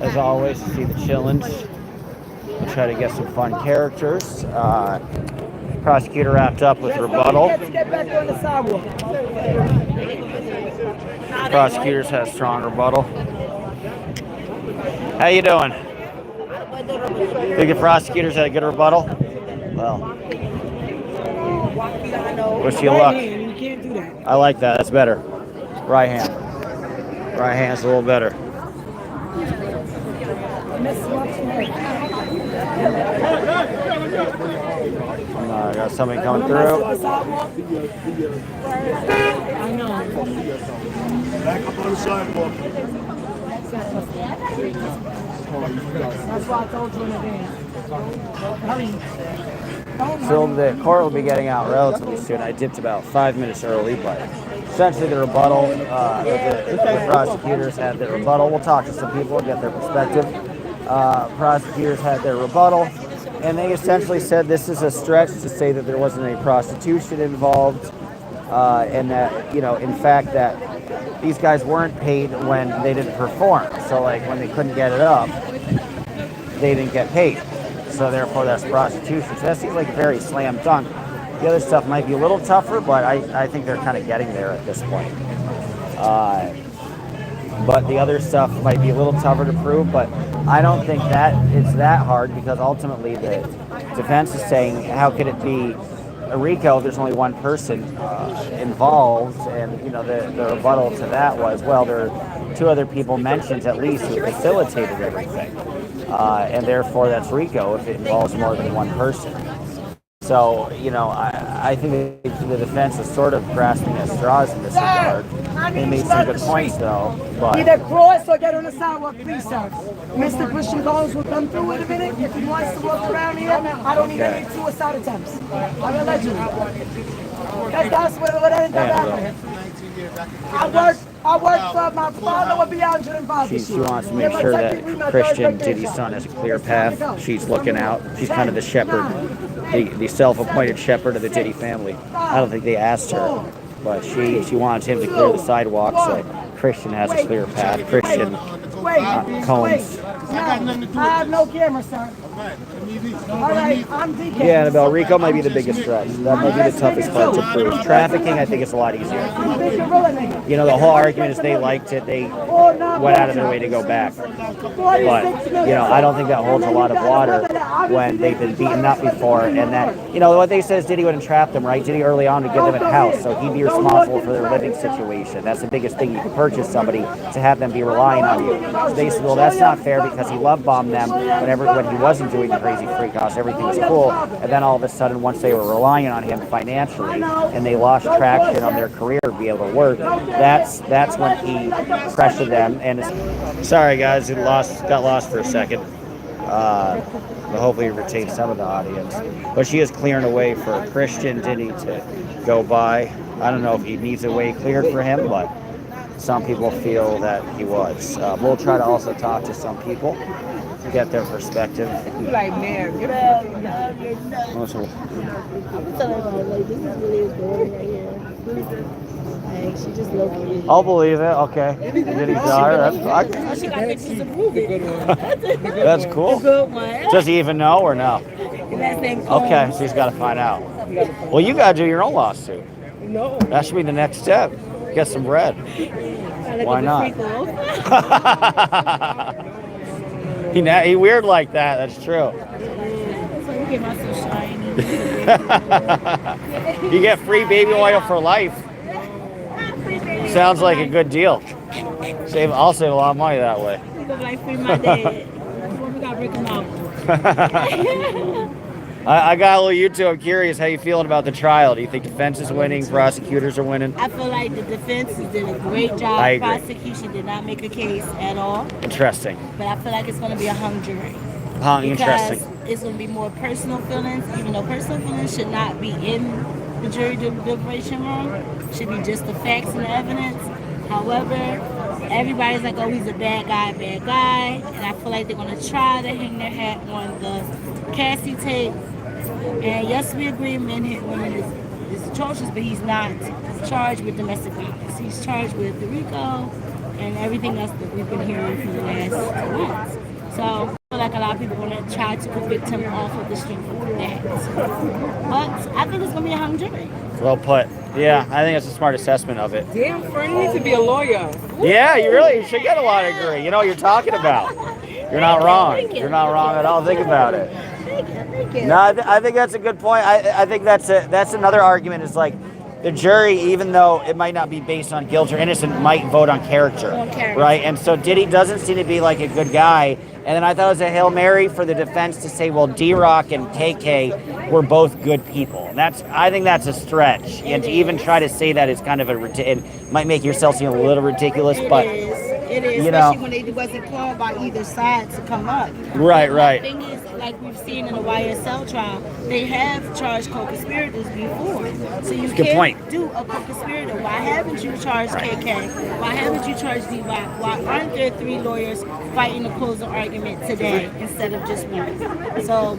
As always, see the chillins. We'll try to get some fun characters. Prosecutor wrapped up with rebuttal. Prosecutors had strong rebuttal. How you doing? Think the prosecutors had a good rebuttal? Well, wish you luck. I like that. That's better. Right hand. Right hand's a little better. I got somebody coming through. Back up on the sidewalk. That's why I told you in advance. So the court will be getting out relatively soon. I dipped about 5 minutes early, but essentially the rebuttal, the prosecutors had their rebuttal. We'll talk to some people and get their perspective. Prosecutors had their rebuttal, and they essentially said this is a stretch to say that there wasn't any prostitution involved, and that, in fact, that these guys weren't paid when they didn't perform. So, like, when they couldn't get it up, they didn't get paid. So, therefore, that's prostitution. So that seems like a very slam dunk. The other stuff might be a little tougher, but I think they're kind of getting there at this point. But the other stuff might be a little tougher to prove, but I don't think that it's that hard, because ultimately the defense is saying, how could it be a RICO if there's only one person involved? And the rebuttal to that was, well, there are two other people mentioned at least who facilitated everything, and therefore that's RICO if it involves more than one person. So, I think the defense is sort of grasping at straws in this regard. They made some good points, though. But either cross or get on the sidewalk, please, sir. Mr. Christian Collins will come through in a minute. If he wants to walk around here, I don't need any suicide attempts. I'm a legend. That's what ended up happening. I work for my father would be 105. She wants to make sure that Christian, Diddy's son, has a clear path. She's looking out. She's kind of the shepherd, the self-appointed shepherd of the Diddy family. I don't think they asked her, but she wants him to clear the sidewalk so Christian has a clear path. Christian Combs. I have no camera, sir. All right, I'm DK. Yeah, Annabelle, RICO might be the biggest stretch. That might be the toughest part to prove. Trafficking, I think, is a lot easier. The whole argument is they liked it. They went out of their way to go back. But, I don't think that holds a lot of water when they've been beaten up before. And that, what they said is Diddy would entrap them, right? Diddy early on would give them a house, so he'd be responsible for their living situation. That's the biggest thing. You can purchase somebody to have them be relying on you. So they said, well, that's not fair because he love bombed them when he wasn't doing the crazy freak offs, everything was cool, and then all of a sudden, once they were relying on him financially and they lost traction on their career to be able to work, that's when he pressured them. And sorry guys, it got lost for a second, but hopefully it retained some of the audience. But she is clearing a way for Christian Diddy to go by. I don't know if he needs a way cleared for him, but some people feel that he was. We'll try to also talk to some people, get their perspective. Like, man, get out. I'm telling you, like, this is really his daughter right here. Like, she just low-key. I'll believe it. Okay. Diddy's daughter. That's cool. Does he even know or no? Okay, so he's got to find out. Well, you got to do your own lawsuit. No. That should be the next step. Get some bread. Why not? He weird like that. That's true. You get free baby oil for life. Sounds like a good deal. I'll save a lot of money that way. I got a little YouTube. I'm curious how you feeling about the trial. Do you think defense is winning? Prosecutors are winning? I feel like the defense did a great job. I agree. Prosecution did not make a case at all. Interesting. But I feel like it's going to be a hung jury. Interesting. Because it's going to be more personal feelings, even though personal feelings should not be in the jury deliberation room. It should be just the facts and the evidence. However, everybody's like, oh, he's a bad guy. And I feel like they're going to try to hang their hat on the Cassie tape. And yes, we agree, men hit women is atrocious, but he's not charged with domestic violence. He's charged with the RICO and everything else that we've been hearing for the last 2 months. So I feel like a lot of people are going to try to convict him off of the strength of that. But I think it's going to be a hung jury. Well put. Yeah, I think that's a smart assessment of it. Damn, Fred, you need to be a lawyer. Yeah, you should get a law degree. You know what you're talking about. You're not wrong. You're not wrong at all. Think about it. No, I think that's a good point. I think that's another argument is like the jury, even though it might not be based on guilt or innocent, might vote on character, right? And so Diddy doesn't seem to be like a good guy. And then I thought it was a Hail Mary for the defense to say, well, D-Rock and KK were both good people. And I think that's a stretch. And to even try to say that is kind of it might make yourself seem a little ridiculous, but it is, especially when they wasn't called by either side to come up. Right. The thing is, like we've seen in the YSL trial, they have charged co-conspirators before. So you can't do a co-conspirator. Why haven't you charged KK? Why haven't you charged D-Rock? Why aren't there 3 lawyers fighting a closing argument today instead of just one? So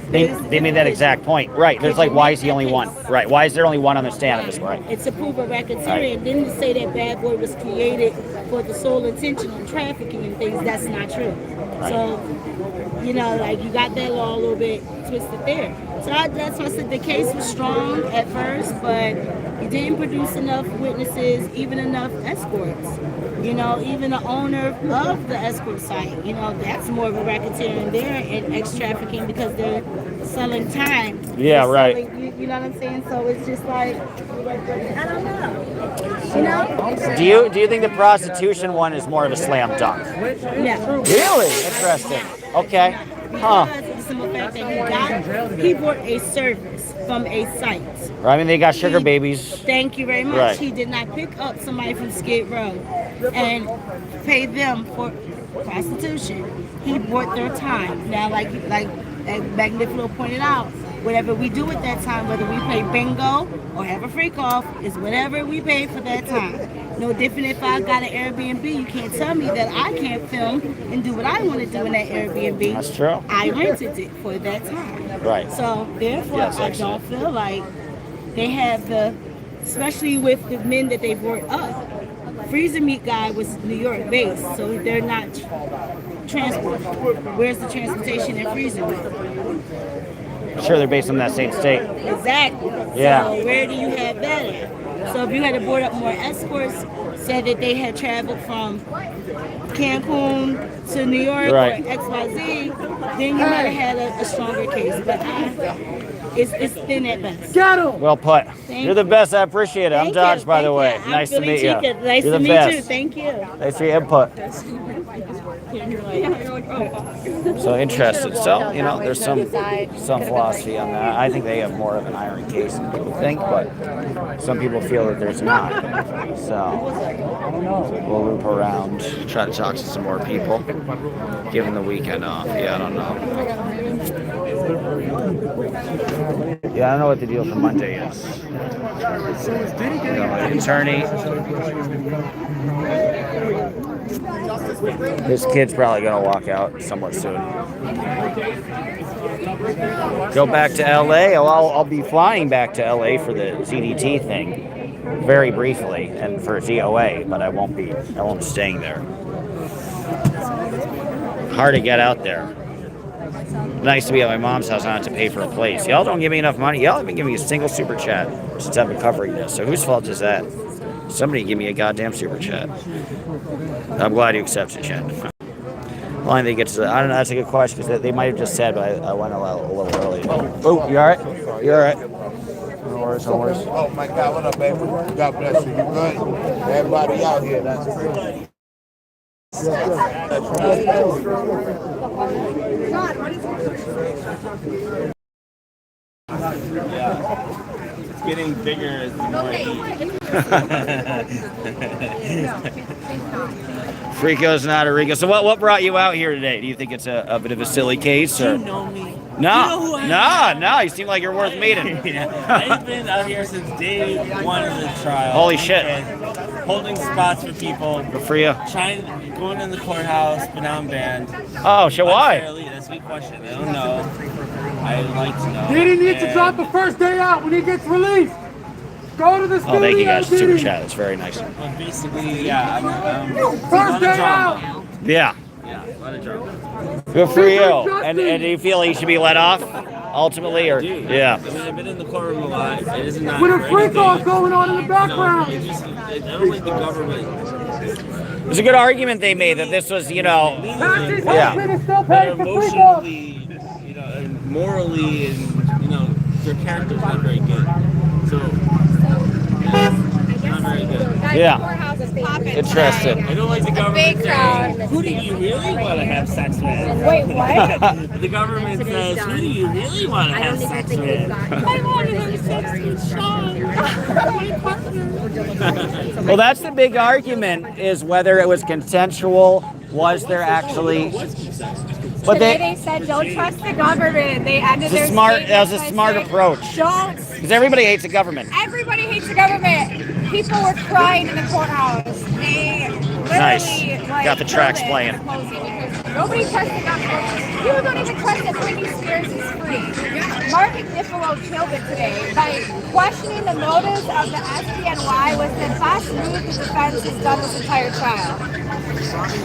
they made that exact point. Right. There's like, why is he only one? Right. Why is there only one on the stand at this point? It's to prove a racketeering. Then to say that Bad Boy was created for the sole intention of trafficking and things, that's not true. Right. So, you know, like you got that law a little bit twisted there. So that's why I said the case was strong at first, but it didn't produce enough witnesses, even enough escorts. You know, even the owner of the escort site, you know, that's more of a racketeering there in ex-trafficking because they're selling time. Yeah, right. You know what I'm saying? So it's just like, I don't know. You know? Do you think the prostitution one is more of a slam dunk? Yeah. Really? Interesting. Okay. Huh. Because of the simple fact that he bought a service from a site. Right. I mean, they got sugar babies. Thank you very much. Right. He did not pick up somebody from Skid Row and pay them for prostitution. He bought their time. Now, like Magnifico pointed out, whatever we do at that time, whether we play bingo or have a freak off, is whatever we pay for that time. No different if I got an Airbnb. You can't tell me that I can't film and do what I want to do in that Airbnb. That's true. I rented it for that time. Right. So therefore, I don't feel like they have especially with the men that they brought up. Freezer Meat guy was New York based, so they're not transport. Where's the transportation in Freezer Meat? Sure, they're based on that same state. Exactly. Yeah. So where do you have that at? So if you had to board up more escorts, said that they had traveled from Cancun to New York or XYZ, then you might have had a stronger case. But it's thin at best. Got him. Well put. You're the best. I appreciate it. I'm Dodge, by the way. Nice to meet you. Nice to meet you. Thank you. Thanks for your input. So interested. So, you know, there's some philosophy on that. I think they have more of an iron case than people think, but some people feel that there's not. So we'll loop around, try to talk to some more people, give them the weekend off. Yeah, I don't know. Yeah, I don't know what the deal for Monday is. You know, an attorney. This kid's probably going to walk out somewhat soon. Go back to LA. I'll be flying back to LA for the ZDT thing very briefly and for DOA, but I won't be staying there. Hard to get out there. Nice to be at my mom's house. I don't have to pay for a place. Y'all don't give me enough money. Y'all haven't given me a single super chat since I've been covering this. So whose fault is that? Somebody give me a goddamn super chat. I'm glad you accepted, Chat. Well, I think it's, I don't know, that's a good question because they might have just said, but I went a little early. Oh, you all right? You all right? No worries, no worries. Oh my God, what up, baby? God bless you. You good? Everybody out here, that's good. Yeah. It's getting bigger as the more I eat. Frico's not a Rico. So what brought you out here today? Do you think it's a bit of a silly case? Or? You know me. No, no. You seem like you're worth meeting. Yeah. I've been out here since day one of the trial. Holy shit. Holding spots for people. Good for you. Going in the courthouse, but now I'm banned. Oh, shit, why? That's a good question. I don't know. I'd like to know. Diddy needs to drop the first day out when he gets released. Go to the studio. Oh, thank you guys for super chat. That's very nice. Well, basically, yeah, First day out. Yeah. Yeah, a lot of drama. Good for you. And do you feel he should be let off ultimately, or yeah? I mean, I've been in the courtroom a lot. It is not With a for freak off anything. going on in the You background. know, I don't like the government. It was a good argument they made that this was, Taxis, Yeah. husband is still They're paying for freak off. emotionally, and morally, and their character's not very good. So, yeah, not very good. Yeah. Courthouse is popping. Interesting. I don't like the government big crowd. saying, who do you really want to have sex with? Wait, what? The government says, who do you really want to have sex with? I want to have sex with Sean. My partner. Well, that's the big argument: is whether it was consensual. Was there actually? But Today they said don't trust the government. They ended their statement that was a by smart saying, approach. Don't. Because everybody hates the government. Everybody hates the government. People were crying in the courthouse. They literally Nice. Got the killed tracks it playing. closing because nobody trusts the government. People don't even trust that Britney Spears is free. Mark Niffolo killed it today by questioning the motives of the SDNY was the best move the defense has done this entire trial.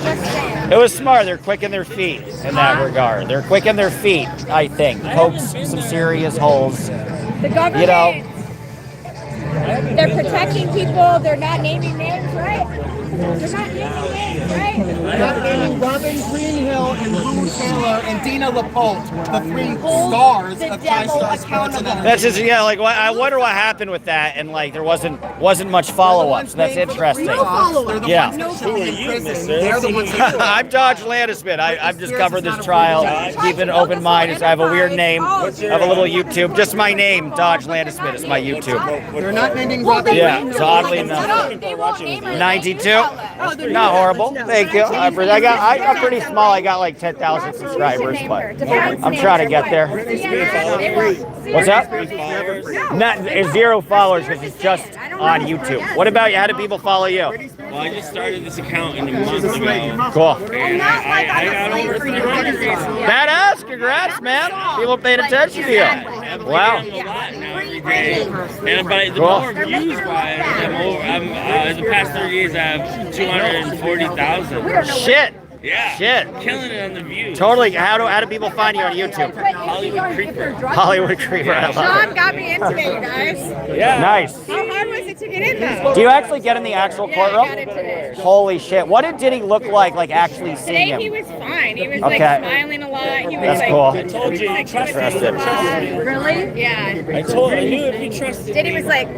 Just saying. It was smart. They're quick in their feet in that regard. They're quick in their feet, I think. Pokes some serious holes. The government, they're protecting people. They're not naming names, right? They're not naming names, right? Not naming Robin Greenhill and Lou Taylor and Dina LaPointe, the three stars the of devil five-star sports accountable. and That's just like I wonder what happened with that, and like there wasn't much follow up. So that's interesting. Yeah. They're the ones that I'm Dodge Landisman. I've just covered this trial. Keep an open mind. I have a weird name. I have a little YouTube. Just my name, Dodge Landisman, is my YouTube. They're not naming Robin Yeah, Greenhill. so oddly enough. They won't name her. 92. Not horrible. Thank you. I'm pretty small. I got like 10,000 subscribers, but I'm trying to get there. What's that? Not 0 followers because it's just on YouTube. What about you? How do people follow you? Well, I just started this account in a month ago. Cool. And I got over 300 recently. Badass. Congrats, man. People paying attention to you. Wow. A lot now every day. And but the more views wise, in the past 30 days, I have 240,000. Shit. Yeah. Shit. Killing it on the views. Totally. How do people find you on YouTube? Hollywood Creeper. Hollywood Creeper. I love Sean got me into it, you guys. it. Yeah. Nice. How hard was it to get in though? Do you actually get in the actual Yeah, I got courtroom? into it. Holy shit. What did Diddy look like actually seeing Today he him? was fine. He was Okay. like smiling a lot. He was That's like, cool. I told you, you trusted me. Trusted. Really? Yeah. I knew if you trusted Diddy me. was like, I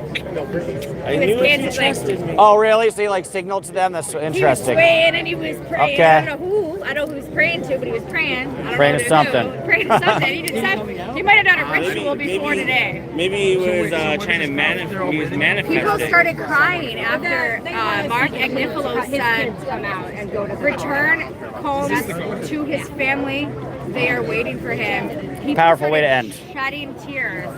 knew if you was like- trusted me. Oh, really? So you signaled to them? That's he was interesting. praying and he was praying. Okay. I don't know who. I know who he was praying to, but he was praying. I don't Praying know to who something. do. Praying to something. He just said he might have done a ritual before today. Maybe he was trying to manifest People it. started crying after Mark Agnifilo said, return Combs to his family. They are waiting for him. People Powerful way to started end. shedding tears.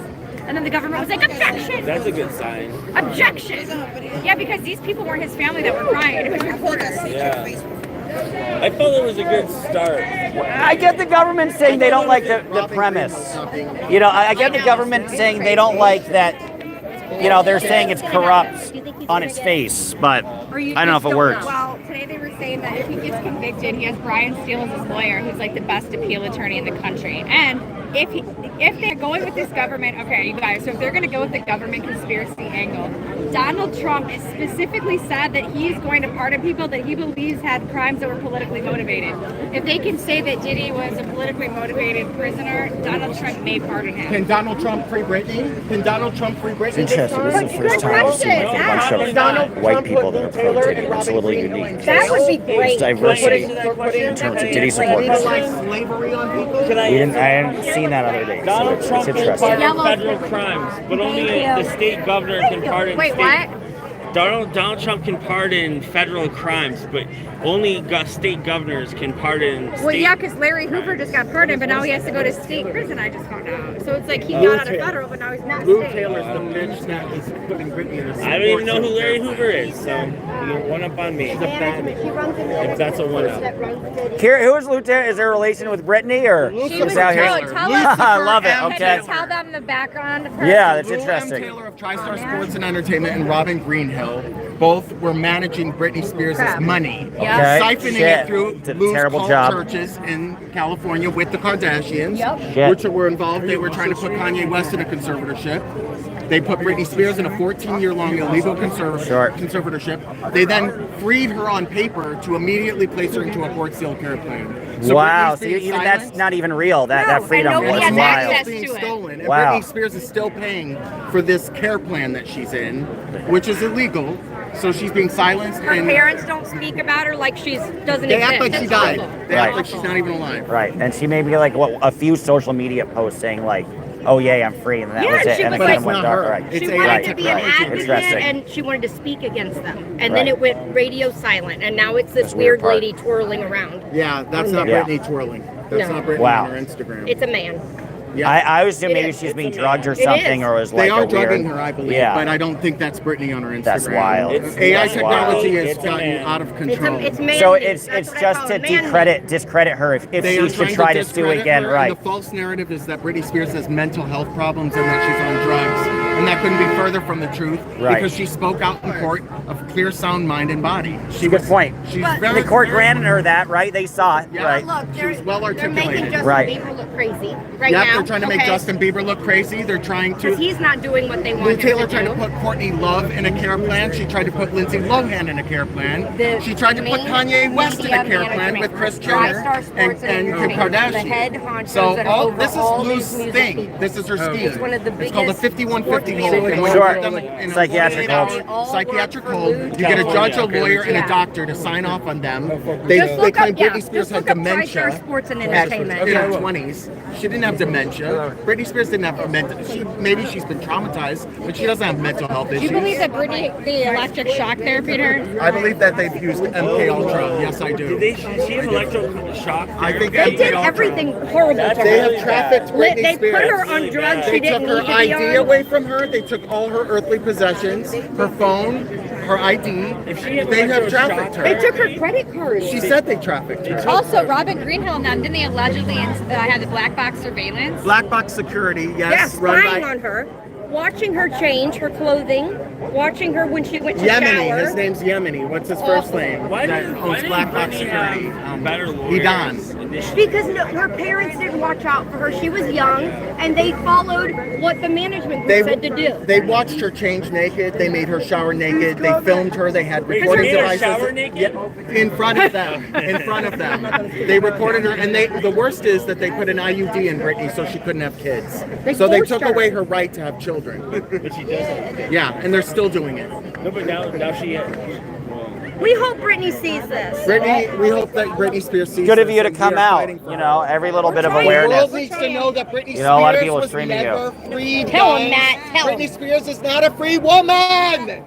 And then the government was like, objection! That's a good sign. Objection! Yeah, because these people weren't his family that were crying. It was reporters. Yeah. I felt it was a good start. I get the government saying they don't like the premise. I get the government saying they don't like that, they're saying it's corrupt on its face, but I don't know if it works. Well, today they were saying that if he gets convicted, he has Brian Steele as his lawyer, who's like the best appeal attorney in the country. And if they're going with this government, okay, you guys, so if they're going to go with the government conspiracy angle, Donald Trump has specifically said that he's going to pardon people that he believes had crimes that were politically motivated. If they can say that Diddy was a politically motivated prisoner, Donald Trump may pardon him. Can Donald Trump free Britney? Can Donald Trump free Britney? Interesting. This is the first time I've seen a bunch of white people that are pro Diddy. It's a little unique. That would be great. It's diversity in terms of Diddy supporters. Slavery on people? I hadn't seen that other day. So Donald it's Trump can interesting. pardon federal crimes, but only the state governor can pardon Wait, state. what? Donald Trump can pardon federal crimes, but only state governors can pardon state. Well, yeah, because Larry Hoover just got pardoned, but now he has to go to state prison, I just found out. So it's like he got out of federal, but now he's not Lou state. Taylor's the bitch that is putting Britney in a I don't even know who Larry Hoover is, so. You're one up on me. She runs in If that's a one up. Who is Lieutenant? Is there a relation with Brittany or She is was out here? I love it. Can Okay. you tell them the background of her? Yeah, that's Lou M. interesting. Taylor of TriStar Sports and Entertainment and Robin Greenhill both were managing Britney Spears' money, Okay. siphoning Shit. it through Did a Lou's terrible cult job. churches in California with the Kardashians, Shit. which were involved. They were trying to put Kanye West in a conservatorship. They put Britney Spears in a 14-year-long illegal conservatorship. They then freed her on paper to immediately place her into a port seal care plan. So Wow, Britney's so being even silenced. that's not even real. That No, freedom and nobody was has wild. access being to it. stolen. And Wow. Britney Spears is still paying for this care plan that she's in, which is illegal. So she's being silenced. Her and parents don't speak about her like she doesn't they exist. act like she died. They Right. act like she's not even alive. Right, and she made me like a few social media posts saying like, "Oh yay, I'm free," and that Yeah, was and it. she And was it like- kind of went It's not dark. her. Right. It's She a wanted right, to be an right. advocate Interesting. and she wanted to speak against them. And Right. then it went radio silent. And now it's this That's the weird weird part. lady twirling around. Yeah, that's not Yeah. Britney twirling. That's No. not Britney Wow. on her Instagram. It's a man. yeah. I assume It maybe is. she's being It's a drugged or man. It something, is. or was they like are a drugging weird. her, I believe, Yeah. but I don't think that's Britney on her Instagram. That's wild. AI That's technology wild. has It's a gotten man. out of control. It's man. So it's That's what I just call to it, man. discredit her if They she are should try to sue discredit again, her, right? And the false narrative is that Britney Spears has mental health problems and that she's on drugs. And that couldn't be further from the truth Right. because she spoke out in court of clear, sound mind and body. She Good was, point. She's But- very The court very- granted her that, right? They saw it, Yeah. right? Look, She was well they're making articulated. Justin Right. Bieber look crazy right Yep, now. they're trying to make okay? Justin Bieber look crazy. They're trying Because to. he's not doing what they want Lou him Taylor to tried do. to put Courtney Love in a care plan. She tried to put Lindsay Lohan in a care plan. The She tried to put Kanye West in a media care plan management with Kris for Jenner TriStar and, Sports and Kim Entertainment, Kardashian. the head honchos So that are over this is all Lou's these music thing. people. This is her scheme. It's one of the It's called the biggest 5150 sports hold. And when Sure. you get them in a Psychiatric 48 hour hold. They all psychiatric work for hold, Lou you get a judge, a California. lawyer, and Yeah. a doctor to sign off on them. They Just look claim up, yeah, Britney Spears just had look up dementia TriStar Sports and at Entertainment. in her 20s. She didn't have dementia. Britney Spears didn't have dementia. Maybe she's been traumatized, but she doesn't have mental health Do issues. you believe that Britney, the electric shock therapy her? I believe that they've used MK Ultra. Yes, I do. Did they? She have electroshock. I think They MK did Ultra. everything horrible to They her. have trafficked Britney They Spears. put her on drugs They she took didn't her need to be ID on. away from her. They took all her earthly possessions, her phone, her ID. They have trafficked They her. took her credit cards. She said they trafficked her. Also, Robin Greenhill and them, didn't they allegedly have the black box surveillance? Black box security, yes. Yes, run spying by on her, watching her change her clothing, watching her when she went to Yemeni. shower. His name's Yemeni. What's his first name? Why That didn't owns Black Box Britney Security. have better lawyers? Idan. Because her parents didn't watch out for her. She was young, and they followed what the management group said to do. They watched her change naked. They made her shower naked. They filmed her. They had recording made her devices. shower naked? Yeah, in front of them. In front of them. They recorded her, and the worst is that they put an IUD in Britney so she couldn't have kids. So they forced took her. away her right to have children. But she doesn't. Yeah, and they're still doing it. No, but now she. We hope Britney sees this. Britney, we hope that Britney Spears sees Good of this, you to and we come are out. fighting for You her. know, every little bit of trying. The awareness. world needs to know that Britney You know, a lot of Spears people are was streaming you. never free. Tell him, guys. Matt, tell him. Britney Spears is not a free woman.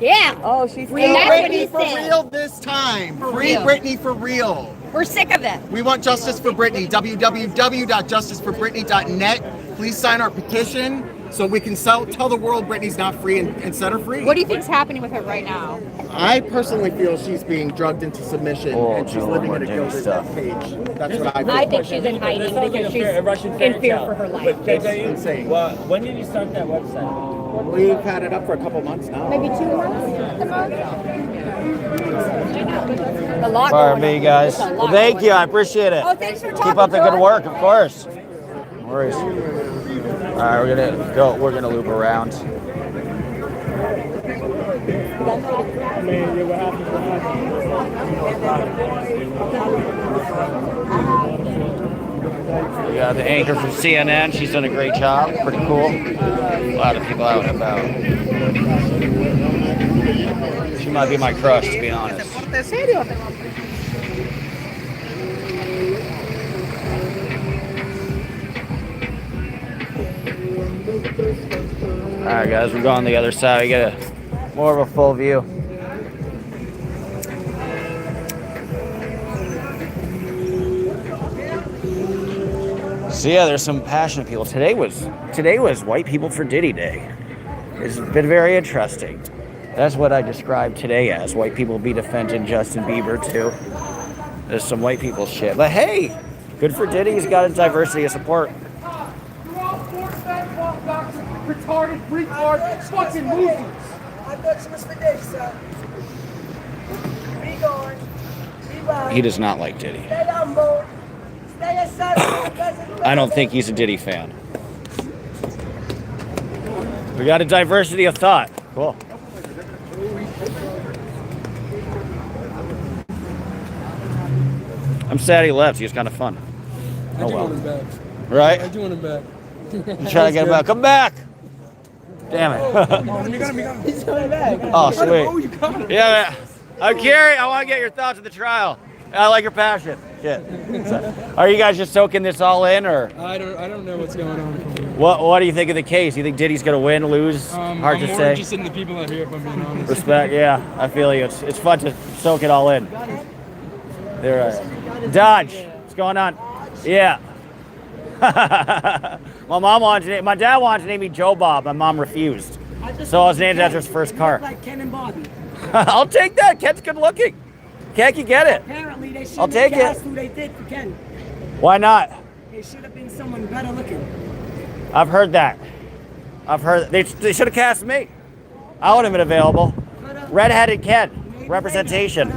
Yeah. Oh, she's Free And that's what Britney he for said. real this time. Free real. Britney for real. We're sick of it. We want justice for Britney. www.justiceforbritney.net. Please sign our petition so we can tell the world Britney's not free and set her free. What do you think's happening with her right now? I personally feel she's being drugged into submission Oh, and she's no, living more in a dirty gilded stuff. cage. That's what I feel. I think she's in hiding because she's in fear for her life. That's insane. Well, when did you start that website? We've had it up for a couple months now. Maybe 2 months at the most. A lot All right, going me on. guys. There's a Well, lot thank going you. on. I appreciate it. Oh, thanks for talking Keep up the to good us. work, of course. No worries. All right, we're gonna go. We're gonna loop around. We got the anchor from CNN. She's done a great job. Pretty cool. A lot of people out and about. She might be my crush, to be honest. All right, guys, we're going on the other side. We get more of a full view. So yeah, there's some passionate people. Today was White People for Diddy Day. It's been very interesting. That's what I described today as white people be defending Justin Bieber too. There's some white people shit. But hey, good for Diddy. He's got a diversity of support. Retarded, retard, fucking losers. I thought you was for Diddy, sir. Be gone. Be right. He does not like Diddy. Stay humble. Stay aside. I don't think he's a Diddy fan. We got a diversity of thought. Cool. I'm sad he left. He was kind of fun. I do want him back. Right? I do want him back. I'm trying to get him back. Come back! Damn it. He's coming back. Oh, sweet. Yeah, I'm curious. I want to get your thoughts of the trial. I like your passion. Shit. Are you guys just soaking this all in, or? I don't know what's going on. What do you think of the case? You think Diddy's gonna win, lose? Hard to I'm more say. interested in the people out here, if I'm being honest. Respect, yeah. I feel you. It's fun to soak it all in. There, Dodge. What's going on? Yeah. My dad wanted to name me Joe Bob. My mom refused. So I was named after his first car. Like Ken and Bobby. I'll take that. Ken's good looking. Ken can get it. Apparently they should I'll have take cast it. who they did for Ken. Why not? They should have been someone better looking. I've heard that. They should have cast me. I would have been available. Redheaded Ken. Representation.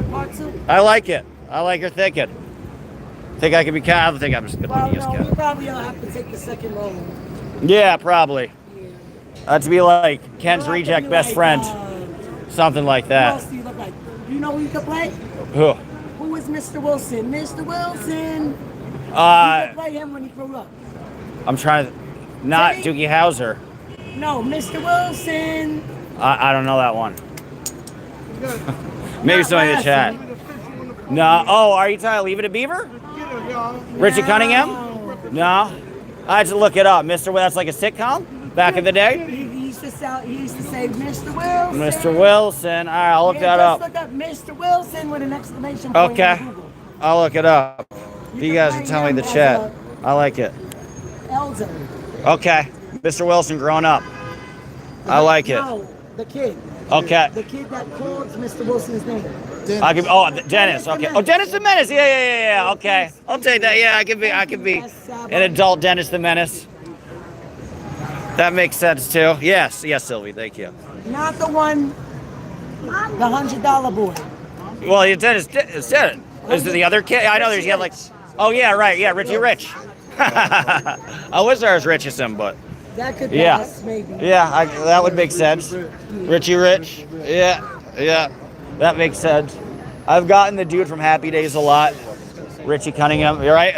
I like it. I like your thinking. Think I could be Ken? I don't think I'm just good Well, looking as no, we Ken. probably all have to take the second role. Yeah, probably. To be like Ken's reject best friend. Something like Who that. else do you look like? You know who you could play? Who? Who is Mr. Wilson? Mr. Wilson. You could play him when he grew up. I'm trying to. Not Doogie Howser. No, Mr. Wilson. I don't know that one. Maybe somebody in the chat. No. Oh, are you trying to Leave It to Beaver? Richie Cunningham? No. I had to look it up. That's like a sitcom back in the day. He used to say Mr. Wilson. Mr. Wilson. All right, I'll look that up. Just look up Mr. Wilson with an exclamation point. Okay. I'll look it up. You guys can tell me in the chat. I like it. Elder. Okay. Mr. Wilson growing up. I like it. No, the kid. Okay. The kid that called Mr. Wilson's name. Dennis. Okay. Oh, Dennis the Menace. Yeah. Okay. I'll take that. Yeah, I could be an adult Dennis the Menace. That makes sense too. Yes, Sylvie. Thank you. Not the one, the $100 boy. Well, Dennis is dead. Is it the other kid? I know there's like. Oh yeah, right. Yeah, Richie Rich. I wish I was rich as him, but. That could pass, maybe. Yeah, that would make sense. Richie Rich. Yeah. That makes sense. I've gotten the dude from Happy Days a lot. Richie Cunningham, you right?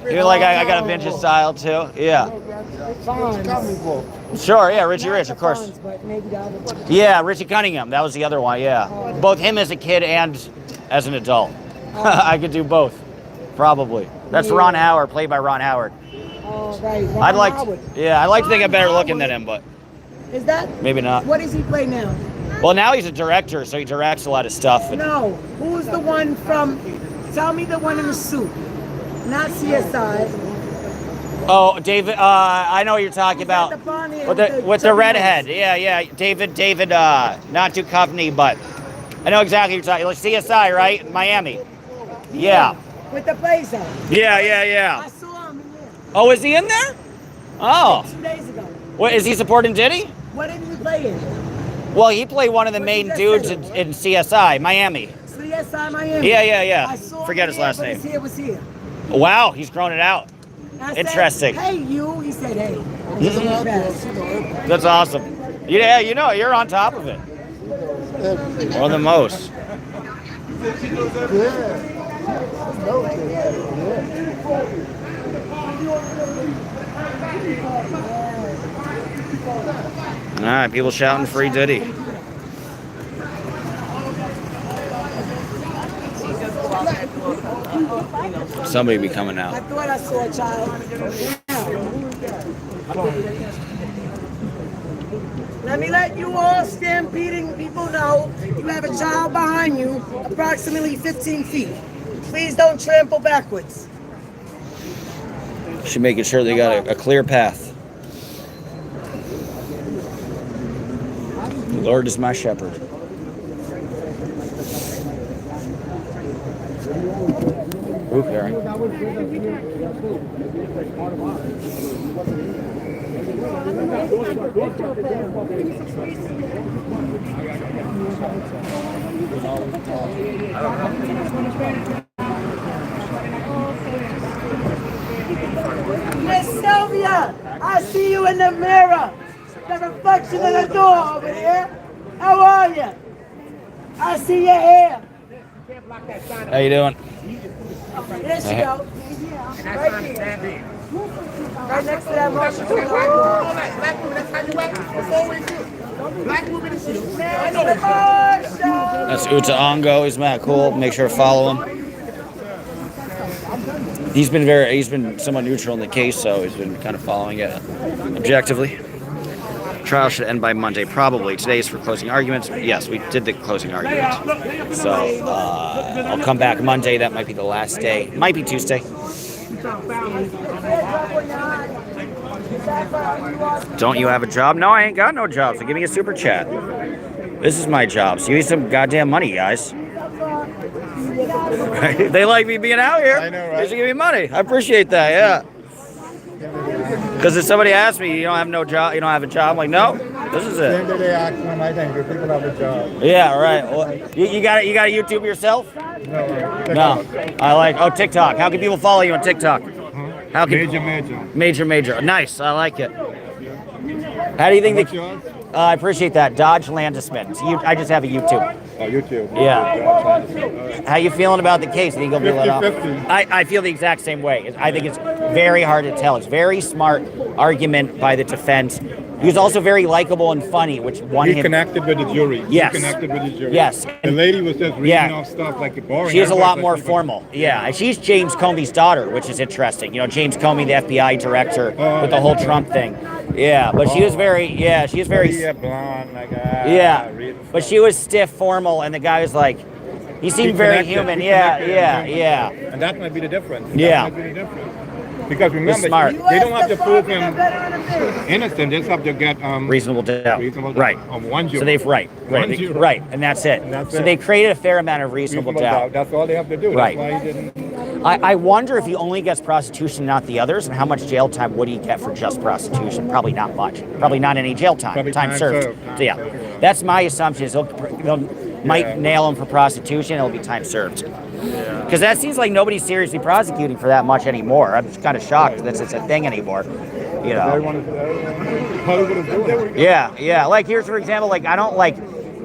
You're like, I got a vintage style too. Yeah. Sure, yeah, Richie Rich, of course. Yeah, Richie Cunningham, that was the other one, yeah. Both him as a kid and as an adult. I could do both, probably. That's Ron Howard, played by Ron Howard. Oh, right. I'd like to think I'm better looking than him, but is that? Maybe not. What does he play now? Well, now he's a director, so he directs a lot of stuff. No. Who's the one from? Tell me the one in the suit. Not CSI. Oh, David. I know what you're talking about. With the redhead. Yeah. David. Not Duchovny, but I know exactly what you're talking. Like CSI, right? Miami. Yeah. With the blazer. Yeah. I saw him in there. Oh, is he in there? Oh. 2 days ago. What is he supporting Diddy? What did he play in? Well, he played one of the main dudes in CSI, Miami. CSI Miami. Yeah. I saw Forget his last name. His hair was here. Wow, he's grown it out. Interesting. Said, hey, you. He said, hey. That's awesome. Yeah, you're on top of it. More than most. All right, people shouting free Diddy. Somebody be coming out. I thought I saw a child. Let me let you all stampeding people know you have a child behind you, approximately 15 feet. Please don't trample backwards. She's making sure they got a clear path. Lord is my shepherd. Ooh, Gary. Miss Sylvia, I see you in the mirror. The reflection in the door over there. How are you? I see your hair. How you doing? There she go. Right here. Right next to that motion. That's Uta Ongo. Isn't that cool? Make sure to follow him. He's been somewhat neutral in the case, so he's been kind of following it objectively. Trial should end by Monday, probably. Today is for closing arguments. Yes, we did the closing argument. So I'll come back Monday. That might be the last day. Might be Tuesday. Don't you have a job? No, I ain't got no job, so give me a super chat. This is my job, so you need some goddamn money, guys. They like me being out here. I know, right? They should give me money. I appreciate that, yeah. Because if somebody asks me, you don't have no job, you don't have a job, I'm like, no, this is it. Same day they ask them, I think, do people have a job? Yeah, right. Well, you got to YouTube yourself? No. I like, TikTok. How can people follow you on TikTok? How can Major. Nice. I like it. How do you think I appreciate that. Dodge Landisman. I just have a YouTube. Oh, YouTube. Yeah. How you feeling about the case? Think he'll be let off? 50-50. I feel the exact same way. I think it's very hard to tell. It's very smart argument by the defense. He was also very likable and funny, which won him. He connected with the jury. Yes. He connected with the jury. Yes. The lady was just reading off stuff like the boring. She is a lot more formal. Yeah. She's James Comey's daughter, which is interesting. You know, James Comey, the FBI director, with the whole Trump thing. Yeah, but she was very, she was very. Blonde, like, but she was stiff, formal, and the guy was like, he seemed very human. Yeah. And that might be the difference. Yeah. That might be the difference. Because remember, smart. they don't have to prove him innocent. They just have to get reasonable doubt. Right. One jury. So they've right, and that's it. So they created a fair amount of reasonable doubt. That's all they have to do. Right. That's why he didn't. I wonder if he only gets prostitution, not the others, and how much jail time would he get for just prostitution? Probably not much. Probably not any jail time. Probably Time served. So yeah, that's my assumption. Is they'll might nail him for prostitution. It'll be time served. Because that seems like nobody's seriously prosecuting for that much anymore. I'm just kind of shocked that it's a thing anymore. You know. Yeah. Like here's for example, like I don't like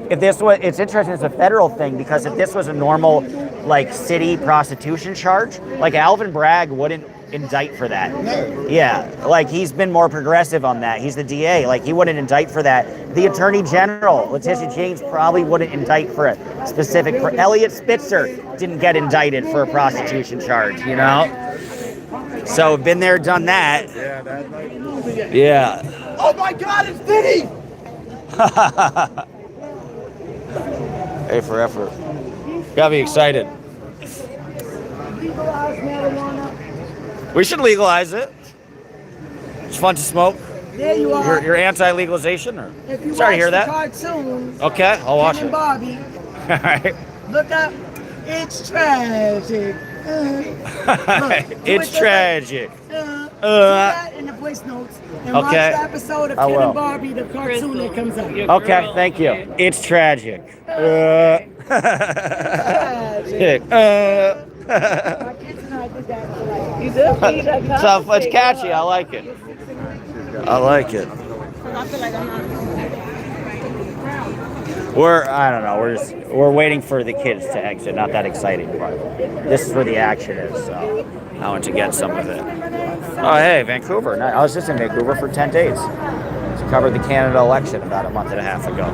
if this was. It's interesting. It's a federal thing because if this was a normal like city prostitution charge, like Alvin Bragg wouldn't indict for that. No. Yeah, like he's been more progressive on that. He's the DA. Like he wouldn't indict for that. The Attorney General, Letitia James, probably wouldn't indict for a specific. Elliot Spitzer didn't get indicted for a prostitution charge. You know. So been there, done that. Yeah. Oh my God, it's Diddy! A for effort. Gotta be excited. Legalize marijuana. We should legalize it. It's fun to smoke. There you are. You're anti-legalization, or? If you Sorry to hear watch that. the cartoon, Okay, I'll watch Ken it. and Bobby, All right. look up. It's tragic. It's tragic. See that in the voice notes. And watch Okay. the episode of I Ken will. and Barbie, the cartoon that comes out. Okay, thank you. It's tragic. Tragic. My kids and I did that for like. You did? So it's catchy. I like it. I like it. I don't know. We're waiting for the kids to exit. Not that exciting, but this is where the action is. So I want to get some of it. Oh, hey, Vancouver. I was just in Vancouver for 10 days. To cover the Canada election about a month and a half ago.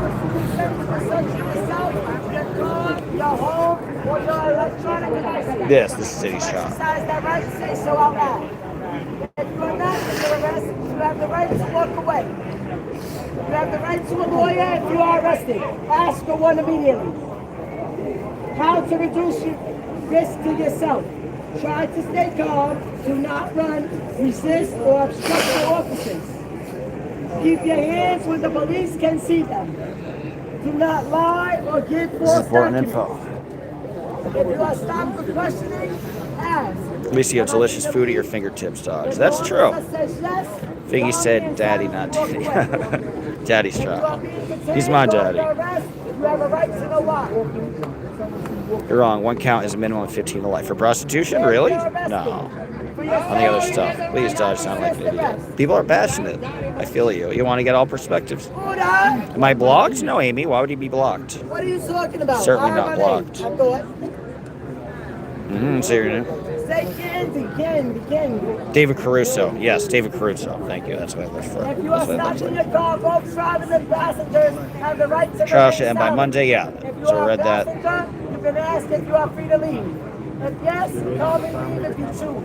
This is City Shop. Exercise that right to say so out loud. If you are not under arrest, you have the right to walk away. You have the right to a lawyer if you are arrested. Ask for one immediately. How to reduce your risk to yourself. Try to stay calm. Do not run, resist, or obstruct the officers. Keep your hands when the police can see them. Do not lie or give This is false important documents. info. If you are stopped for questioning, ask. Let me see your delicious food at your fingertips, dogs. That's true. Figgy said daddy, not daddy. Daddy's child. He's my daddy. You have a right to know why. You're wrong. One count is a minimum of 15 to life. For prostitution? Really? No. On the other stuff. Please, Dodge, sound like an idiot. People are passionate. I feel you. You want to get all perspectives. Am I blocked? No, Amy. Why would he be blocked? What are you talking about? Certainly not blocked. Say your name. Say Candy. David Caruso. Yes, David Caruso. Thank you. That's what I looked for. If you are stopped in your car, both drivers and passengers have the right to Trash remain and by silent. Monday, yeah. If you So I are read a that. passenger, you can ask if you are free to leave. If yes, call and leave if you choose.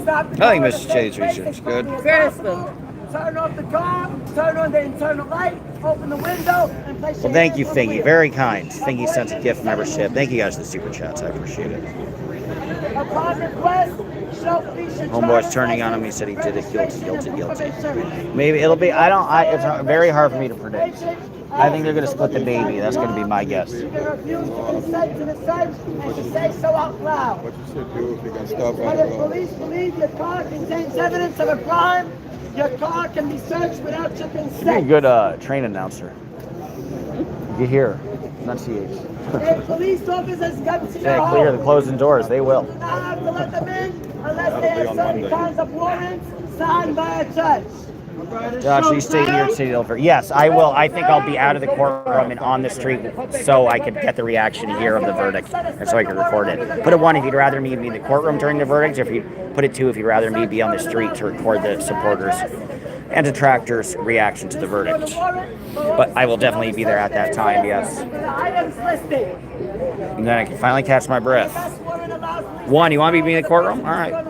Stop the I think car Mrs. at a Chase safe place research as good. quickly as possible. Turn off the car, turn on the internal light, open the window, and place your Well, thank hands you, on the Figgy. wheel. Very kind. Figgy sent a gift membership. Thank you guys for the super chats. I appreciate it. Upon request, show police your Homeboy's driver's turning on him. He license, said he did it. Guilty, guilty, guilty. registration. Maybe it'll be. It's very hard for me to predict. I think they're going to split the baby. That's going to be my guess. You can refuse to consent to the search and to say so out loud. What you should do if you got stuff But out if of police believe your car contains evidence of a crime, your car can be searched without your You'd be a consent. good train announcer. You hear? Enunciate. If police officers come to Say your clear the home, closing doors. They will. you do not have to let them in unless they have certain kinds of warrants signed by a judge. Josh, you stay in New York City over. Yes, I will. I think I'll be out of the courtroom and on the street so I can get the reaction here of the verdict and so I can record it. Put a 1 if you'd rather me be in the courtroom during the verdict. If you put a 2 if you'd rather me be on the street to record the supporters and detractors' reaction to the verdict. But I will definitely be there at that time, yes. The items listed. And then I can finally catch my breath. 1, you want me to be in the courtroom? All right.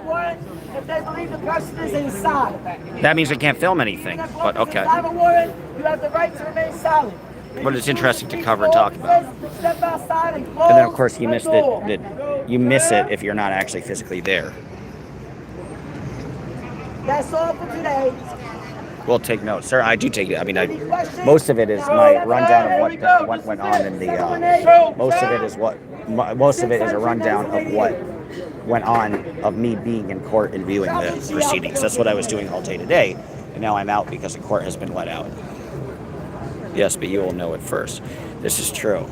If they believe the person is inside. That means I can't film anything, but okay. Have a warrant, you have the right to remain silent. But it's interesting to cover and talk about. Step outside and And then, of course, you the missed door. it. You miss it if you're not actually physically there. That's all for today. We'll take notes, sir. I do take it. I mean, most of it is my rundown of what went on in the. Most of it is a rundown of what went on of me being in court and viewing the proceedings. That's what I was doing all day today, and now I'm out because the court has been let out. Yes, but you will know it first. This is true.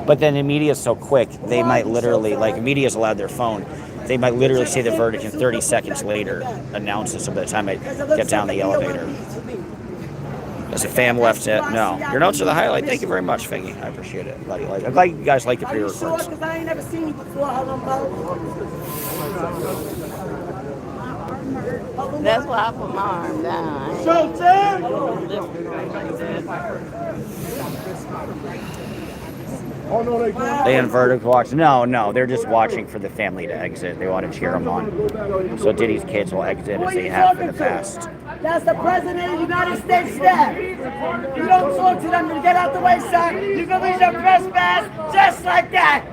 But then the media is so quick, they might literally, like, media's allowed their phone. They might literally say the verdict and 30 seconds later announce it. So by the time I get down the elevator, as a fam left it. No, your notes are the highlight. Thank you very much, Figgy. I appreciate it. I'm glad you guys like the Are you sure? pre-records. Because I ain't never seen you before, Humbo. That's why I put my arm down. They in verdict watch. No, they're just watching for the family to exit. They want to cheer them on. So Diddy's kids will exit as they have in the past. That's the President of the United States staff. You don't talk to them to get out the way, sir. You can lose your press pass just like that.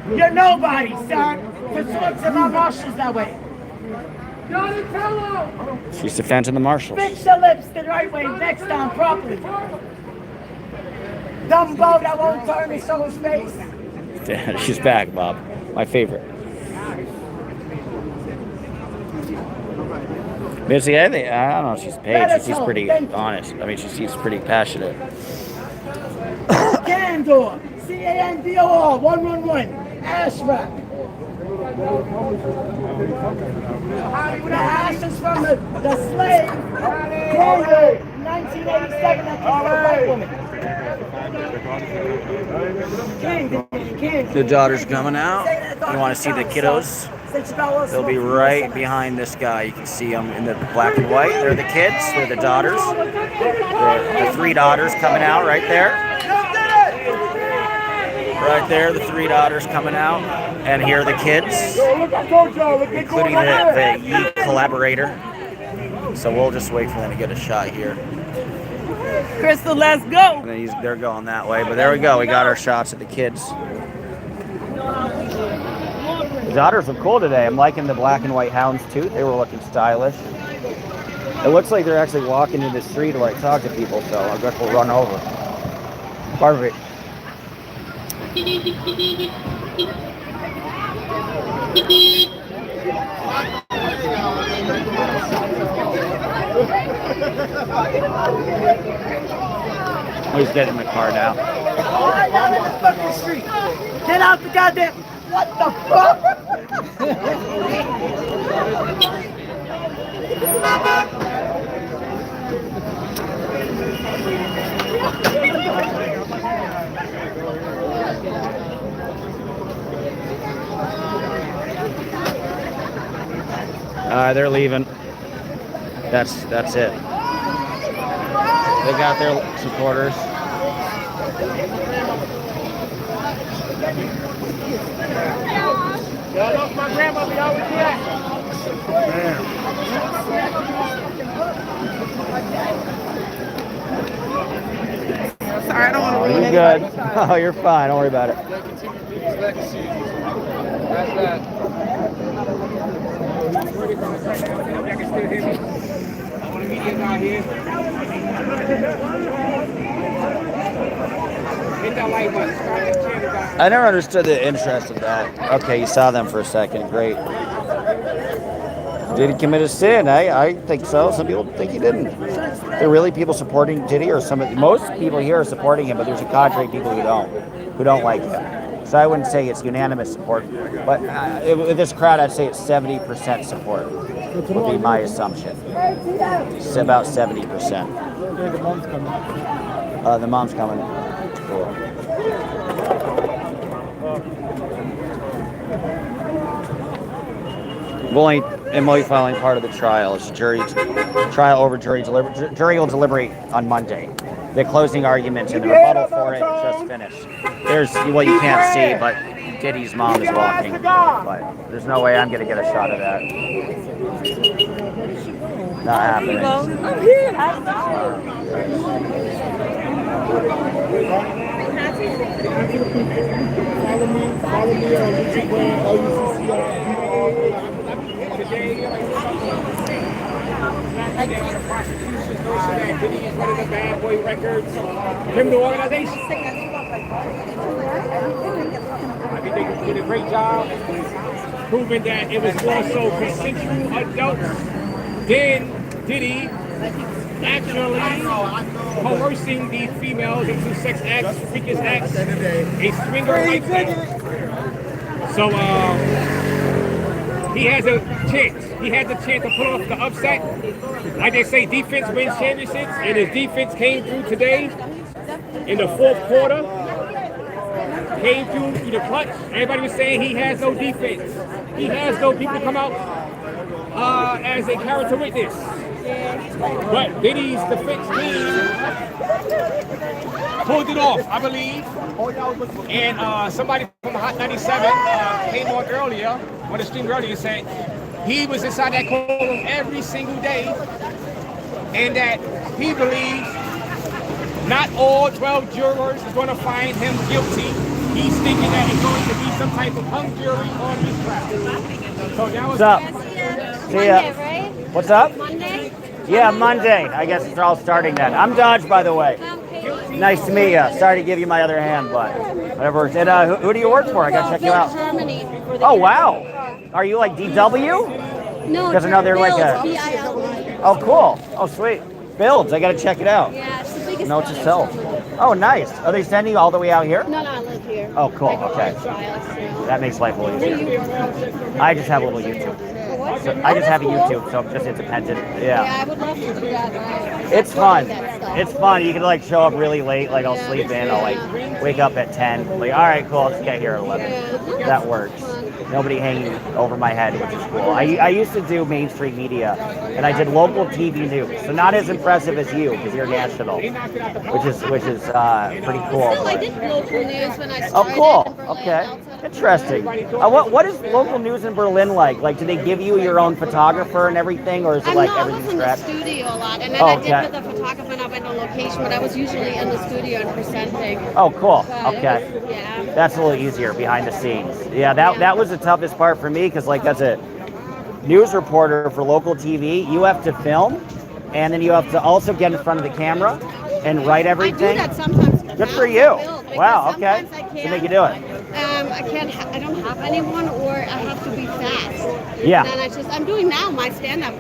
You're nobody, sir. To talk to my marshals that way. Donatello! She's defending the marshals. Fix your lips the right way next time properly. Dumbo that won't turn and show his face. She's back, Bob. My favorite. Missy, I don't know. She's paid. She's pretty honest. I mean, she seems pretty passionate. Candor. C-A-N-D-O-R. 111. Ashra. The ashes from the slave. Candor. 1987. That killed a white woman. The daughter's coming out. You want to see the kiddos? They'll be right behind this guy. You can see them in the black and white. They're the kids. They're the daughters. The 3 daughters coming out right there. Right there, the 3 daughters coming out. And here are the kids, including the Yee collaborator. So we'll just wait for them to get a shot here. Crystal, let's go. And then they're going that way. But there we go. We got our shots of the kids. The daughters look cool today. I'm liking the black and white houndstooth. They were looking stylish. It looks like they're actually walking in the street while I talk to people, so I guess we'll run over. Perfect. He's getting in the car now. Get out the goddamn. What the fuck? They're leaving. That's it. They got their supporters. Y'all know my grandmother always do that. Sorry, I don't want to You're good. Oh, you're fine. Don't worry about it. I never understood the interest of that. Okay, you saw them for a second. Great. Did he commit a sin? I think so. Some people think he didn't. Are there really people supporting Diddy, or most people here are supporting him, but there's a cadre of people who don't like him. So I wouldn't say it's unanimous support, but with this crowd, I'd say it's 70% support. Would be my assumption. It's about 70%. The mom's coming. The mom's coming. Cool. I'm only filing part of the trial. It's jury will deliberate on Monday. The closing arguments and the rebuttal for it just finished. There's what you can't see, but Diddy's mom is walking. But there's no way I'm gonna get a shot of that. Not happening. I'm here. Follow me on Instagram, The prosecution's notion that Diddy is one of the bad boy records criminal organization. I think they did a great job proving that it was also consensual adults. Then Diddy actually coercing these females into sex acts, freakish acts, a swinger-like thing. So he has a chance. He had the chance to put off the upset. Like they say, defense wins championships, and his defense came through today in the fourth quarter. Came through the clutch. Everybody was saying he has no defense. He has no people come out as a character witness. But Diddy's defense team pulled it off, I believe. And somebody from Hot 97 came on earlier, on the stream earlier, said he was inside that courtroom every single day, and that he believes not all 12 jurors is going to find him guilty. He's thinking that it's going to be some type of hung jury on this trial. So that was. What's up? See ya. Monday, right? What's up? Monday? Yeah, Monday. I guess it's all starting then. I'm Dodge, by the way. Nice to meet you. Sorry to give you my other hand, but whatever. And who do you work for? I gotta check you out. Germany. Oh wow. Are you like DW? No, Because I know they're like a. BILD. Oh cool. Oh sweet. Builds. I gotta check it out. Yeah, it's the biggest. Note to self. Oh nice. Are they sending you all the way out here? No, I live here. Oh cool. Okay. Trials. That makes life a little easier. I just have a little YouTube. So I just have a YouTube, so I'm just independent. Yeah, Yeah. I would love to do that. It's fun. It's fun. You can like show up really late, like I'll sleep in, I'll like wake up at 10. Like, all right, cool, let's get here at 11. That works. Nobody hanging over my head, which is cool. I used to do mainstream media, and I did local TV news. So not as impressive as you, because you're national, which is pretty cool. Still, I did local news when I Oh, started. cool. in Berlin, Okay. outside of Interesting. What is local news in Berlin like? Like, do they give you your own photographer and everything, or is it like I was everything's in the scratch? studio a lot, and then Oh, I did okay. with the photographer and I went on location, but I was usually in the studio and presenting. Oh, cool. But it Okay. was- yeah. That's a little easier behind the scenes. Yeah, that was the toughest part for me because, like, as a news reporter for local TV, you have to film and then you have to also get in front of the camera and write everything. I do that sometimes. Good for you. Because Wow. Okay. sometimes I To can't. make you do it. I don't have anyone, or I have to be fast. Yeah. And I'm doing now my stand-up.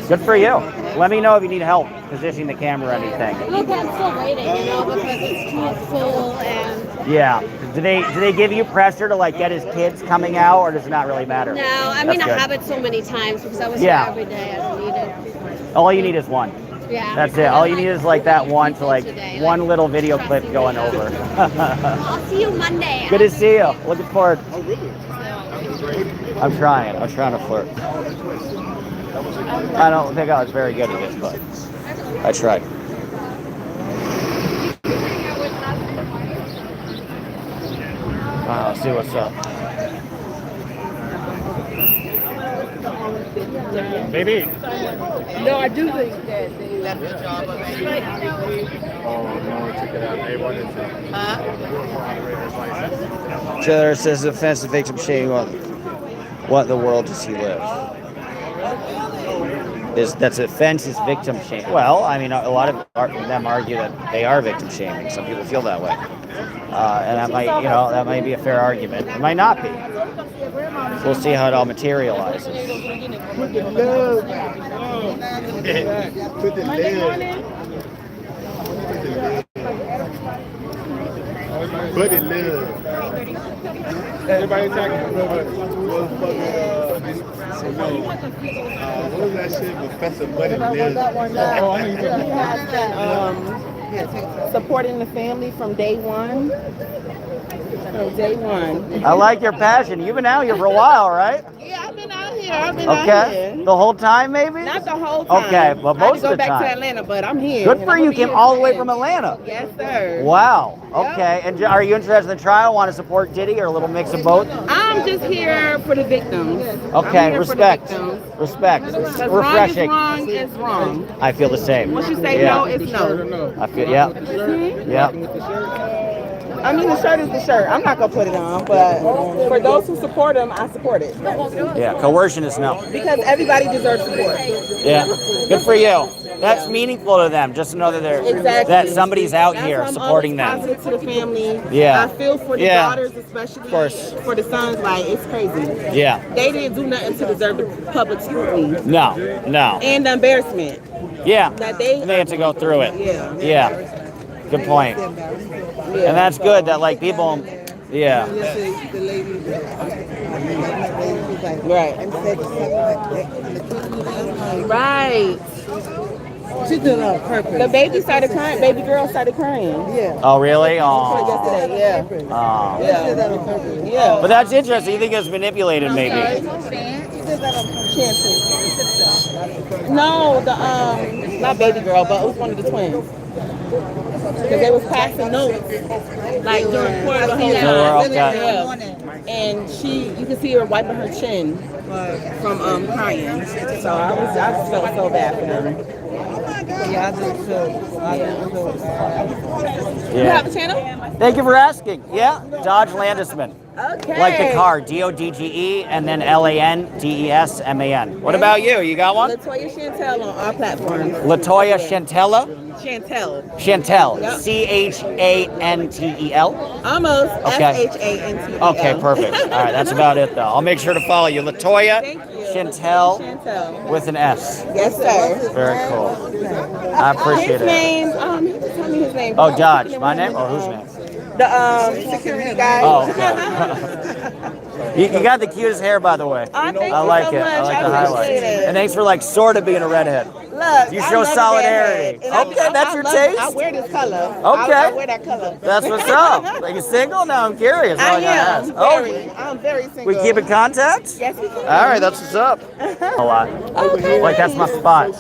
Good for you. Let me know if you need help positioning the camera or anything. Look, I'm still waiting, because it's too full and. Yeah. Do they give you pressure to like get his kids coming out, or does it not really matter? No, I That's good. have it so many times because I was Yeah. here every day. I don't need it. All you need is one. Yeah. That's it. All you need is like that one to like one little video clip going over. I'll see you Monday. Good to see you. Looking forward. I'm trying to flirt. I don't think I was very good at it, but I tried. Let's see what's up. Baby. No, I do think that they left the job. Oh, no one took it out. They wanted to. Taylor says offensive victim shaming. What in the world does he live? That's offensive victim shaming. Well, I mean, a lot of them argue that they are victim shaming. Some people feel that way, and that might be a fair argument. It might not be. We'll see how it all materializes. Put the love. Put the love. Put the love. Everybody talking about what was that shit? Professor Buddy Live. Oh, I know supporting the family from day one. From day one. I like your passion. You've been out here for a while, right? Yeah, I've been out here. Out Okay. here. The whole time, maybe? Not the whole time. Okay, but I had most to of go the back time. to Atlanta, but I'm here. Good and for I'm you. gonna be Came here all the till way the from end. Atlanta. Yes, sir. Wow. Okay. And are you interested in the trial? Want to support Diddy or a little mix of both? I'm just here for the victims. Okay. I'm here Respect. For the victims. Respect. Because Refreshing. wrong is wrong. I feel the same. Once you say Yeah. no, it's no. I feel. Yeah. Yeah. I mean, the shirt is the shirt. I'm not going to put it on, but for those who support him, I support it. Yeah. Coercion is no. Because everybody deserves support. Yeah. Good for you. That's meaningful to them. Just to know that that somebody's out That's here why I'm supporting always them. positive to the family. Yeah. I feel for the Yeah. daughters, especially. Of course. For the sons, like, it's crazy. Yeah. They didn't do nothing to deserve the public scrutiny. No. No. And the embarrassment. Yeah. That they have to go through it. Yeah. Yeah. Good point. And that's good that like people. Yeah. Right. Right. She did it on purpose. The baby started crying. Baby girl started crying. Yeah. Oh really? Oh. Yesterday. Yeah. Oh. She did that on purpose. Yeah. But that's interesting. You think it's manipulated, maybe? No, not baby girl, but it was one of the twins. Because they was passing notes, like during court the whole time. Yeah. And you could see her wiping her chin from crying. So I just felt so bad for them. Yeah, I just feel bad. You have a channel? Thank you for asking. Yeah, Dodge Landesman. Okay. Like the car, DODGE, and then LANDESMAN. What about you? You got one? Latoya Chantel on our platform. Latoya Chantella? Chantel. Chantel. Yep. CHANTEL? Almost. Okay. SHANTEL. Okay, perfect. All right, that's about it though. I'll make sure to follow you. Latoya Chantel with an S. Yes, sir. Very cool. I appreciate His name, it. he just told me his name. Oh, Dodge. My name or whose name? The security guy. Oh, okay. You got the cutest hair, by the way. Thank you I like so it. much. I like I the highlights. appreciate it. And thanks for like sort of being a redhead. Look, You I show love solidarity. that. And Okay, that's your taste? I wear this color. Okay. I wear that color. That's what's up. Like you single? Now I'm curious. I am. Oh, I'm very single. we keep in contact? Yes, we can. All right, that's what's up. A lot. Okay. Like that's my spot.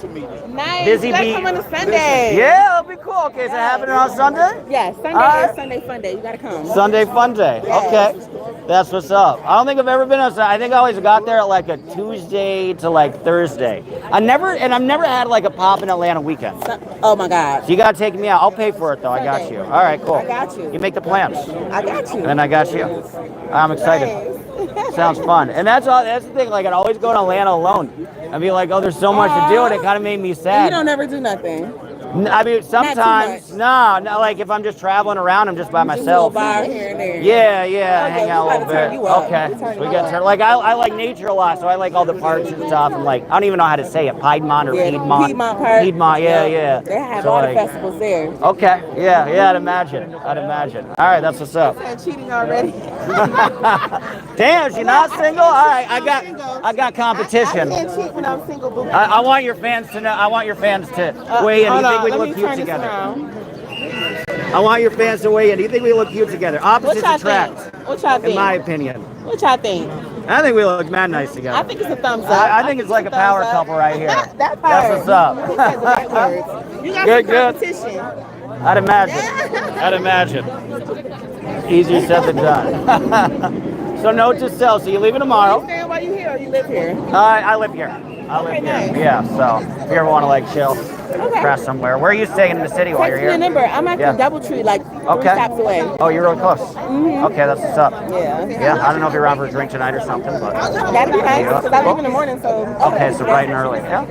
Nice. Busy You gotta bee. come on a Sunday. Yeah, it'll be cool. Okay, is it happening on Sunday? Yes, Sunday All right. is Sunday Fun Day. You gotta come. Sunday Fun Day. Yes. Okay. That's what's up. I don't think I've ever been outside. I think I always got there at like a Tuesday to like Thursday. I've never had like a pop in Atlanta weekend. Oh my God. So you gotta take me out. I'll pay for it though. I got you. All right, cool. I got you. You make the plans. I got you. And then I got you. I'm excited. Sounds fun. And that's the thing. Like I'd always go to Atlanta alone. I'd be like, oh, there's so much to do, and it kind of made me sad. You don't ever do nothing. I mean, sometimes, no, like if I'm just traveling around, I'm just by myself. Just a little bar here and there. Yeah, hang out a little bit. Okay, We get turned. Like I like nature a lot, so I like all the parks and stuff. And like I don't even know how to say it, Piedmont or Piedmont. Piedmont Park. Piedmont, yeah. They have So, all like, the festivals there. Okay, yeah, I'd imagine. All right, that's what's up. Cheating already. Damn, she not single? All right, I got competition. I can't cheat when I'm single, boo. I want your fans to know. I want your fans to weigh in. You think we look cute together? I want your fans to weigh in. Do you think we look cute together? Opposites attract. What y'all think? In my opinion. What y'all think? I think we look mad nice together. I think it's a thumbs up. I think it's like a power couple right here. That That's what's up. You got Good. competition. I'd imagine. Easier said than done. So note to self. So you leaving tomorrow? You staying while you here or you live here? I live here. Nice. Yeah, so if you ever want to like chill, crash somewhere. Where are you staying in the city while you're Text me here? a number. I'm at the Doubletree, like 3 stops away. Oh, you're really close. Okay, that's what's up. Yeah. I don't know if you're around for a drink tonight or something, but That'd be nice, because I leave in the morning, so. Okay, so bright and early. Yeah,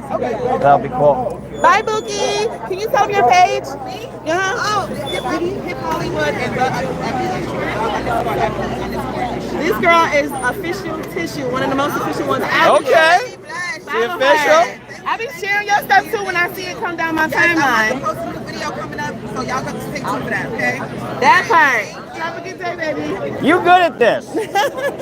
that'll be cool. Bye, Bookie. Can you tell me your page? Yeah. Oh, Hip Hollywood This girl is official tissue, one of the most official ones out Okay. She official. I be sharing your stuff too when I see it come down my timeline. I'm posting a video coming up, so y'all got to stay tuned for that, okay? That part. Have a good day, baby. You good at this?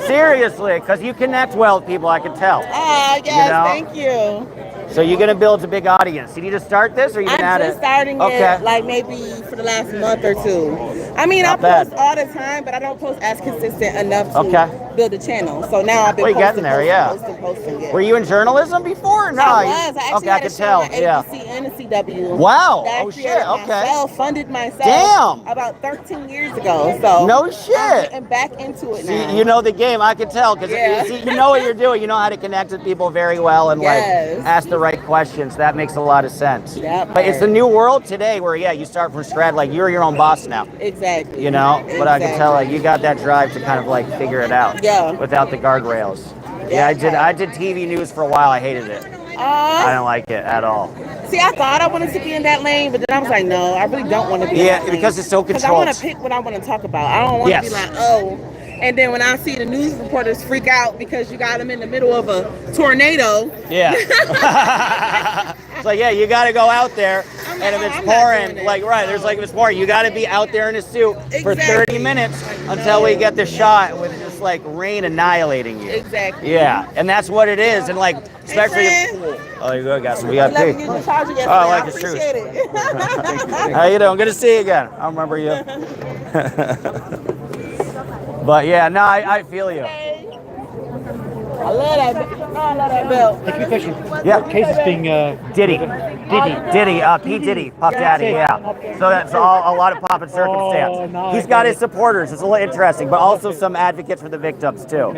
Seriously, because you connect well with people, I can tell. Yes, thank you. So you're gonna build a big audience. You need to start this, or you I'm can add it? just starting it, like maybe for the last month or two. I mean, I post all the time, but I don't post as consistent enough to build a channel. So now I've been posting. Were you in journalism before? No, I was. I actually had could a tell. show on ABC and the CW. Wow. That I Oh shit. created Okay. myself, funded myself. Damn. About 13 years ago. So no shit. I'm getting back into it now. You know the game. I can tell because you know what you're doing. You know how to connect with people very well and like ask the right questions. That makes a lot of sense. But it's the new world today where you start from scratch. Like you're your own boss now. Exactly. You know, but I can tell like you got that drive to kind of like figure it out. Yeah. Without the guardrails. Yeah, I did TV news for a while. I hated it. I don't like it at all. See, I thought I wanted to be in that lane, but then I was like, no, I really don't want to be in that lane. Because it's so controlled. Because I want to pick what I want to talk about. I don't want to be like, oh. And then when I see the news reporters freak out because you got them in the middle of a tornado. Yeah. It's like, yeah, you got to go out there. And if it's pouring, like, there's like, if it's pouring, you got to be out there in a suit for 30 minutes until we get the shot with just like rain annihilating you. Exactly. Yeah. And that's what it is. And like, especially. Oh, you go, got some VIP. Oh, I like your shoes. How you doing? Good to see you again. I remember you. But yeah, no, I feel you. I love that belt. Yeah. What case is being Diddy, P. Diddy, Puff Daddy, yeah. So that's all a lot of pomp and circumstance. No, He's got his supporters. It's a little interesting, but also some advocates for the victims too.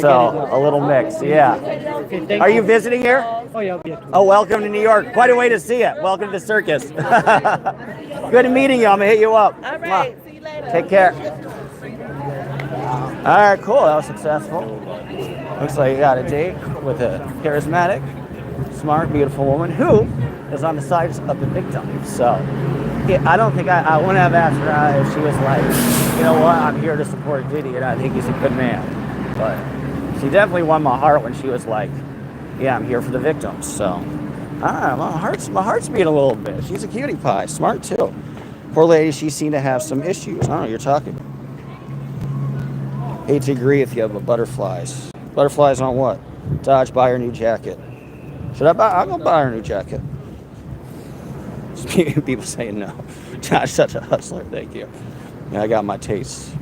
So a little mix, yeah. Are you visiting here? Oh yeah, I'll be Oh, welcome to New York. Quite a way to see it. Welcome to the circus. Good meeting you. I'm gonna hit you up. All right. See you later. Take care. All right, cool. That was successful. Looks like you got a date with a charismatic, smart, beautiful woman who is on the side of the victim. So yeah, I don't think I wouldn't have asked her if she was like, you know what, I'm here to support Diddy and I think he's a good man. But she definitely won my heart when she was like, yeah, I'm here for the victims. So I don't know, my heart's beating a little bit. She's a cutie pie, smart too. Poor lady, she seemed to have some issues. I don't know what you're talking about. Hate to agree with you, but butterflies. Butterflies on what? Dodge, buy her new jacket. Should I buy? I'll go buy her a new jacket. People saying no. Josh, such a hustler. Thank you. Yeah, I got my tastes.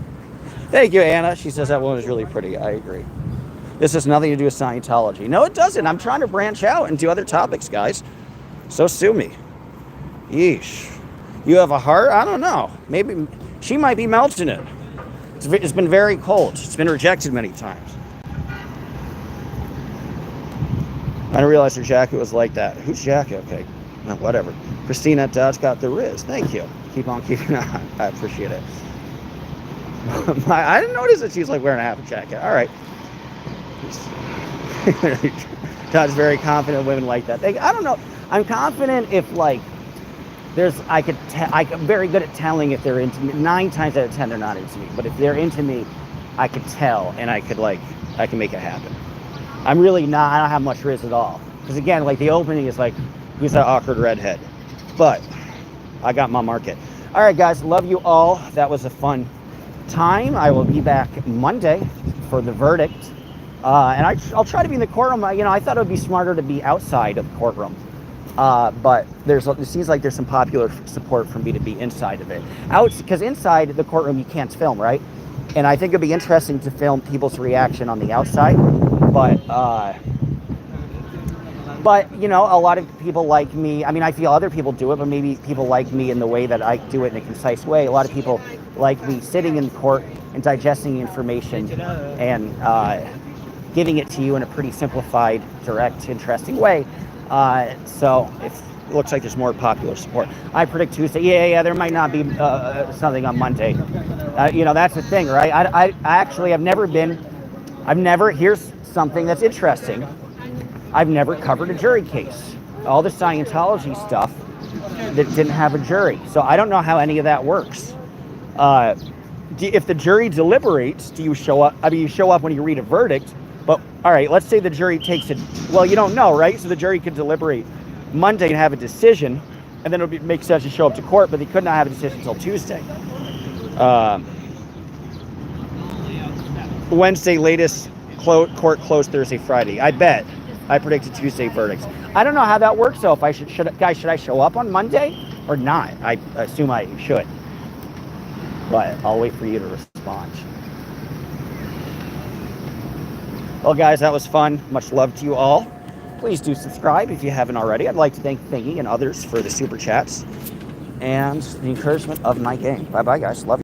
Thank you, Anna. She says that one is really pretty. I agree. This has nothing to do with Scientology. No, it doesn't. I'm trying to branch out into other topics, guys. So sue me. Yeesh. You have a heart? I don't know. Maybe she might be melting it. It's been very cold. It's been rejected many times. I didn't realize her jacket was like that. Whose jacket? Okay. No, whatever. Christina Dodge got the Riz. Thank you. Keep on keeping on. I appreciate it. I didn't notice that she's like wearing a half a jacket. All right. Todd's very confident women like that. I don't know. I'm confident if like I'm very good at telling if they're into me. 9 times out of 10 they're not into me. But if they're into me, I could tell and I can make it happen. I'm really not. I don't have much riz at all. Because again, like the opening is like, who's that awkward redhead? But I got my market. All right, guys. Love you all. That was a fun time. I will be back Monday for the verdict. And I'll try to be in the courtroom. You know, I thought it would be smarter to be outside of the courtroom. But it seems like there's some popular support for me to be inside of it. Because inside the courtroom you can't film, right? And I think it'd be interesting to film people's reaction on the outside. But you know, a lot of people like me. I mean, I feel other people do it, but maybe people like me in the way that I do it in a concise way. A lot of people like me sitting in court and digesting information and giving it to you in a pretty simplified, direct, interesting way. So it looks like there's more popular support. I predict Tuesday. Yeah, there might not be something on Monday. You know, that's the thing, right? I actually have never, here's something that's interesting. I've never covered a jury case. All the Scientology stuff that didn't have a jury. So I don't know how any of that works. If the jury deliberates, do you show up? I mean, you show up when you read a verdict. But all right, let's say the jury takes it. Well, you don't know, right? So the jury could deliberate Monday and have a decision, and then it would make sense to show up to court, but they could not have a decision until Tuesday. Wednesday, latest court closed Thursday, Friday. I bet. I predicted Tuesday verdicts. I don't know how that works, though. If should I show up on Monday or not? I assume I should. But I'll wait for you to respond. Well, guys, that was fun. Much love to you all. Please do subscribe if you haven't already. I'd like to thank Thingy and others for the super chats and the encouragement of my game. Bye-bye, guys. Love you.